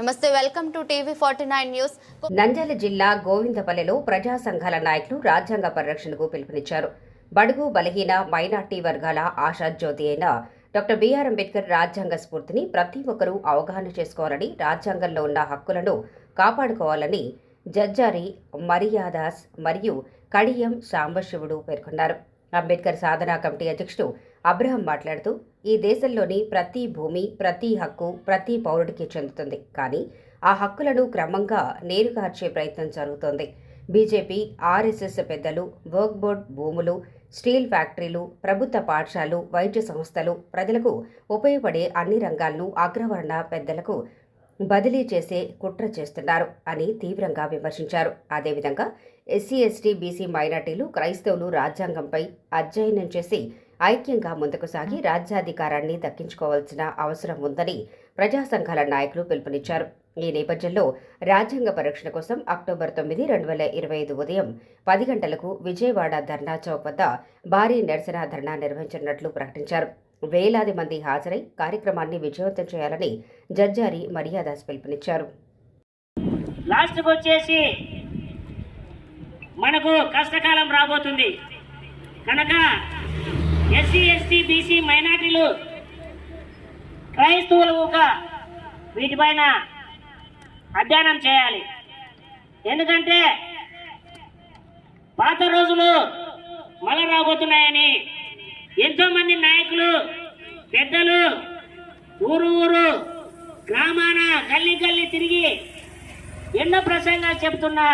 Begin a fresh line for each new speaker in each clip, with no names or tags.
నమస్తే, welcome to TV 49 news.
Nandyal జిల్లా గోవిందపల్లెలో ప్రజా సంఘాల నాయకులు రాజ్యాంగ పరిరక్షణకు పిలుపునిచ్చారు. బడుగు బలహీన మైనార్టీ వర్గాల ఆశాజ్యోతి అయిన డాక్టర్ బిఆర్ అంబేద్కర్ రాజ్యాంగ స్ఫూర్తిని ప్రతి ఒక్కరూ అవగాహన చేసుకోవాలని, రాజ్యాంగంలో ఉన్న హక్కులను కాపాడుకోవాలని జడ్జారి మరియాదాస్ మరియు కడియం సాంబశివుడు పేర్కొన్నారు. అంబేద్కర్ సాధనా కమిటీ అధ్యక్షుడు అబ్రహం మాట్లాడుతూ, ఈ దేశంలోని ప్రతి భూమి, ప్రతి హక్కు ప్రతి పౌరుడికి చెందుతుంది. కానీ ఆ హక్కులను క్రమంగా నీరుగార్చే ప్రయత్నం జరుగుతోంది. బీజేపీ, ఆర్ఎస్ఎస్ పెద్దలు వర్క్ బోర్డ్ భూములు, స్టీల్ ఫ్యాక్టరీలు, ప్రభుత్వ పాఠశాలలు, వైద్య సంస్థలు, ప్రజలకు ఉపయోగపడే అన్ని రంగాలను అగ్రవర్ణ పెద్దలకు బదిలీ చేసే కుట్ర చేస్తున్నారు అని తీవ్రంగా విమర్శించారు. అదేవిధంగా ఎస్సీ, ఎస్టీ, బీసీ, మైనార్టీలు, క్రైస్తవులు రాజ్యాంగంపై అధ్యయనం చేసి ఐక్యంగా ముందుకు సాగి రాజ్యాధికారాన్ని దక్కించుకోవాల్సిన అవసరం ఉందని ప్రజా సంఘాల నాయకులు పిలుపునిచ్చారు. ఈ నేపథ్యంలో రాజ్యాంగ పరిరక్షణ కోసం అక్టోబర్ 9, 2025 ఉదయం 10 గంటలకు విజయవాడ ధర్నా చౌక్ వద్ద భారీ నిరసన ధర్నా నిర్వహించనున్నట్లు ప్రకటించారు. వేలాది మంది హాజరై కార్యక్రమాన్ని విజయవంతం చేయాలని జడ్జారి మరియాదాస్ పిలుపునిచ్చారు.
లాస్ట్కి వచ్చేసి మనకు కష్టకాలం రాబోతుంది కనుక ఎస్సీ, ఎస్టీ, బీసీ, మైనార్టీలు, క్రైస్తవులు వీటిపైన అధ్యయనం చేయాలి. ఎందుకంటే పాత రోజులు మళ్ళీ రాబోతున్నాయని ఎంతోమంది నాయకులు, పెద్దలు ఊరు గ్రామాన గల్లీ గల్లీ తిరిగి ఎన్నో ప్రసంగాలు చెప్తున్నా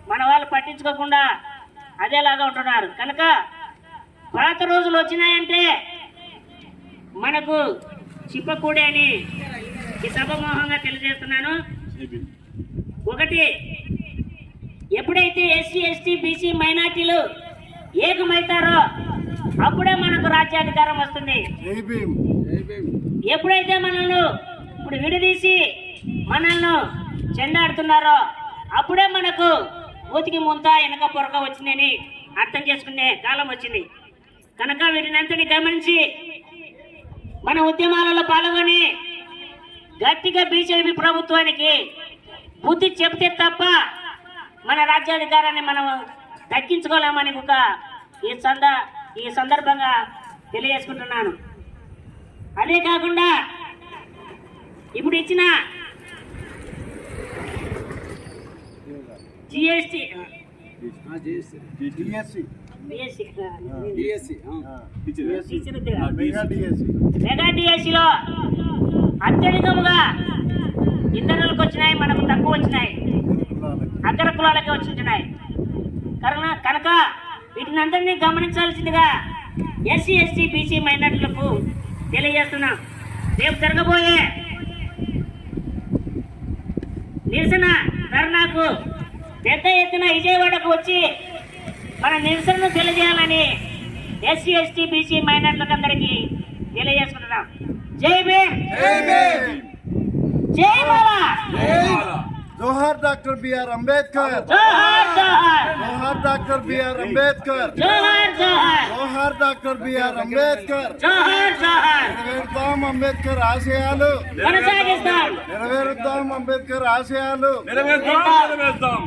మన వాళ్ళు పట్టించుకోకుండా అదేలాగా ఉంటున్నారు. కనుక పాత రోజులు వచ్చినాయంటే మనకు చిప్పకూడే అని ఈ సభమోహంగా తెలియజేస్తున్నాను. ఒకటి, ఎప్పుడైతే ఎస్సీ, ఎస్టీ, బీసీ, మైనార్టీలు ఏకమవుతారో అప్పుడే మనకు రాజ్యాధికారం వస్తుంది. ఎప్పుడైతే మనల్ని ఇప్పుడు విడదీసి మనల్ని చెండాడుతున్నారో అప్పుడే మనకు ఊతికి ముంత వెనక పొరక వచ్చిందని అర్థం చేసుకునే కాలం వచ్చింది. కనుక వీటినంతటి గమనించి మన ఉద్యమాలలో పాల్గొని గట్టిగా బీజేపీ ప్రభుత్వానికి బుద్ధి చెబితే తప్ప మన రాజ్యాధికారాన్ని మనం దక్కించుకోలేమని ఒక ఈ సందర్భంగా తెలియజేసుకుంటున్నాను. అదే కాకుండా ఇప్పుడు ఇచ్చిన జిఎస్టీ మెగా డిఎస్సీలో అత్యధికముగా ఇతరులకు వచ్చినాయి, మనకు తక్కువ వచ్చినాయి, అగ్ర కులాలకే వచ్చినాయి. కనుక వీటిని అందరినీ గమనించాల్సిందిగా ఎస్సీ, ఎస్టీ, బీసీ, మైనార్టీలకు తెలియజేస్తున్నాం. రేపు జరగబోయే నిరసన ధర్నాకు పెద్ద ఎత్తున విజయవాడకు వచ్చి మన నిరసనను తెలియజేయాలని ఎస్సీ, ఎస్టీ, బీసీ, మైనార్టీలకు అందరికీ తెలియజేసుకుంటున్నాం. జై భీమ్, జై బాలా,
జోహార్ డాక్టర్ బిఆర్ అంబేద్కర్,
జోహార్ జోహార్,
జోహార్ డాక్టర్ బిఆర్ అంబేద్కర్,
జోహార్ జోహార్,
జోహార్ డాక్టర్ బిఆర్ అంబేద్కర్.
జోహార్ జోహార్.
నెరవేరుద్దాం అంబేద్కర్ ఆశయాలు,
కొనసాగిస్తాం.
నెరవేరుద్దాం అంబేద్కర్ ఆశయాలు.
నెరవేరుద్దాం.